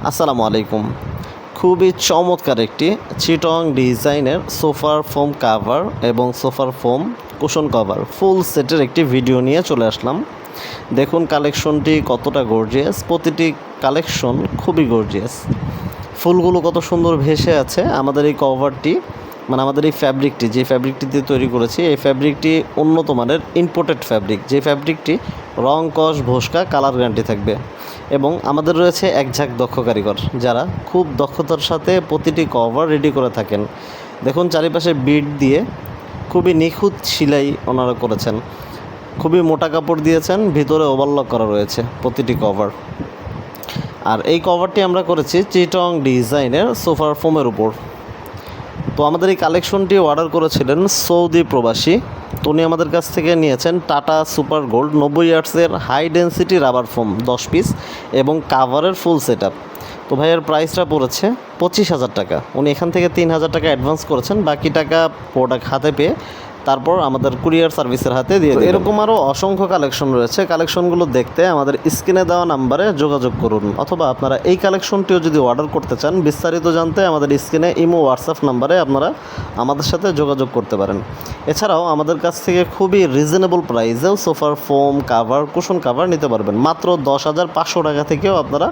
আসসালামু আলাইকুম। খুবই চমৎকার একটি চিটং ডিজাইনের সোফার ফোম কাভার এবং সোফার ফোম কুশন কভার ফুল সেটের একটি ভিডিও নিয়ে চলে আসলাম। দেখুন কালেকশনটি কতটা গর্জিয়াস, প্রতিটি কালেকশন খুবই গর্জিয়াস। ফুলগুলো কত সুন্দর ভেসে আছে। আমাদের এই কভারটি আমাদের এই ফ্যাব্রিকটি যে ফ্যাব্রিকটি দিয়ে তৈরি করেছি, এই ফ্যাব্রিকটি উন্নত মানের ইম্পোর্টেড ফ্যাব্রিক, যে ফ্যাব্রিকটি রং কস ভোসকা কালার গ্যারান্টি থাকবে। এবং আমাদের রয়েছে এক ঝাঁক দক্ষ কারিগর যারা খুব দক্ষতার সাথে প্রতিটি কভার রেডি করে থাকেন। দেখুন চারিপাশে বিট দিয়ে খুবই নিখুঁত সেলাই ওনারা করেছেন, খুবই মোটা কাপড় দিয়েছেন, ভিতরে ওভারলক করা রয়েছে প্রতিটি কভার। আর এই কভারটি আমরা করেছি চিটং ডিজাইনের সোফার ফোমের উপর। তো আমাদের এই কালেকশনটি অর্ডার করেছিলেন সৌদি প্রবাসী। তো উনি আমাদের কাছ থেকে নিয়েছেন টাটা সুপার গোল্ড 90 ইয়ার্সের high density rubber foam 10 piece এবং কাভারের ফুল সেট আপ। তো ভাইয়ের প্রাইসটা পড়েছে 25,000 টাকা। উনি এখান থেকে 3,000 টাকা অ্যাডভান্স করেছেন, বাকি টাকা প্রোডাক্ট হাতে পেয়ে তারপর আমাদের কুরিয়ার সার্ভিসের হাতে দিয়ে দেবেন। এরকম আরও অসংখ্য কালেকশন রয়েছে। কালেকশনগুলো দেখতে আমাদের স্ক্রিনে দেওয়া নাম্বারে যোগাযোগ করুন, অথবা আপনারা এই কালেকশনটিও যদি অর্ডার করতে চান, বিস্তারিত জানতে আমাদের স্ক্রিনে ইমো হোয়াটসঅ্যাপ নাম্বারে আপনারা আমাদের সাথে যোগাযোগ করতে পারেন। এছাড়াও আমাদের কাছ থেকে খুবই রিজনেবল প্রাইসেও সোফার ফোম কাভার কুশন কাভার নিতে পারবেন। মাত্র 10,500 টাকা থেকেও আপনারা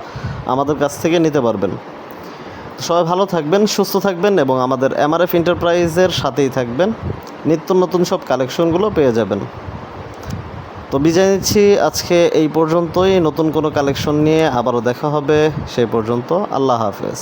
আমাদের কাছ থেকে নিতে পারবেন। সবাই ভালো থাকবেন, সুস্থ থাকবেন এবং আমাদের এমআরএফ এন্টারপ্রাইজের সাথেই থাকবেন। নিত্য নতুন সব কালেকশনগুলো পেয়ে যাবেন। তো বিদায় নিচ্ছি আজকে এই পর্যন্তই। নতুন কোনো কালেকশন নিয়ে আবারও দেখা হবে। সেই পর্যন্ত আল্লাহ হাফেজ।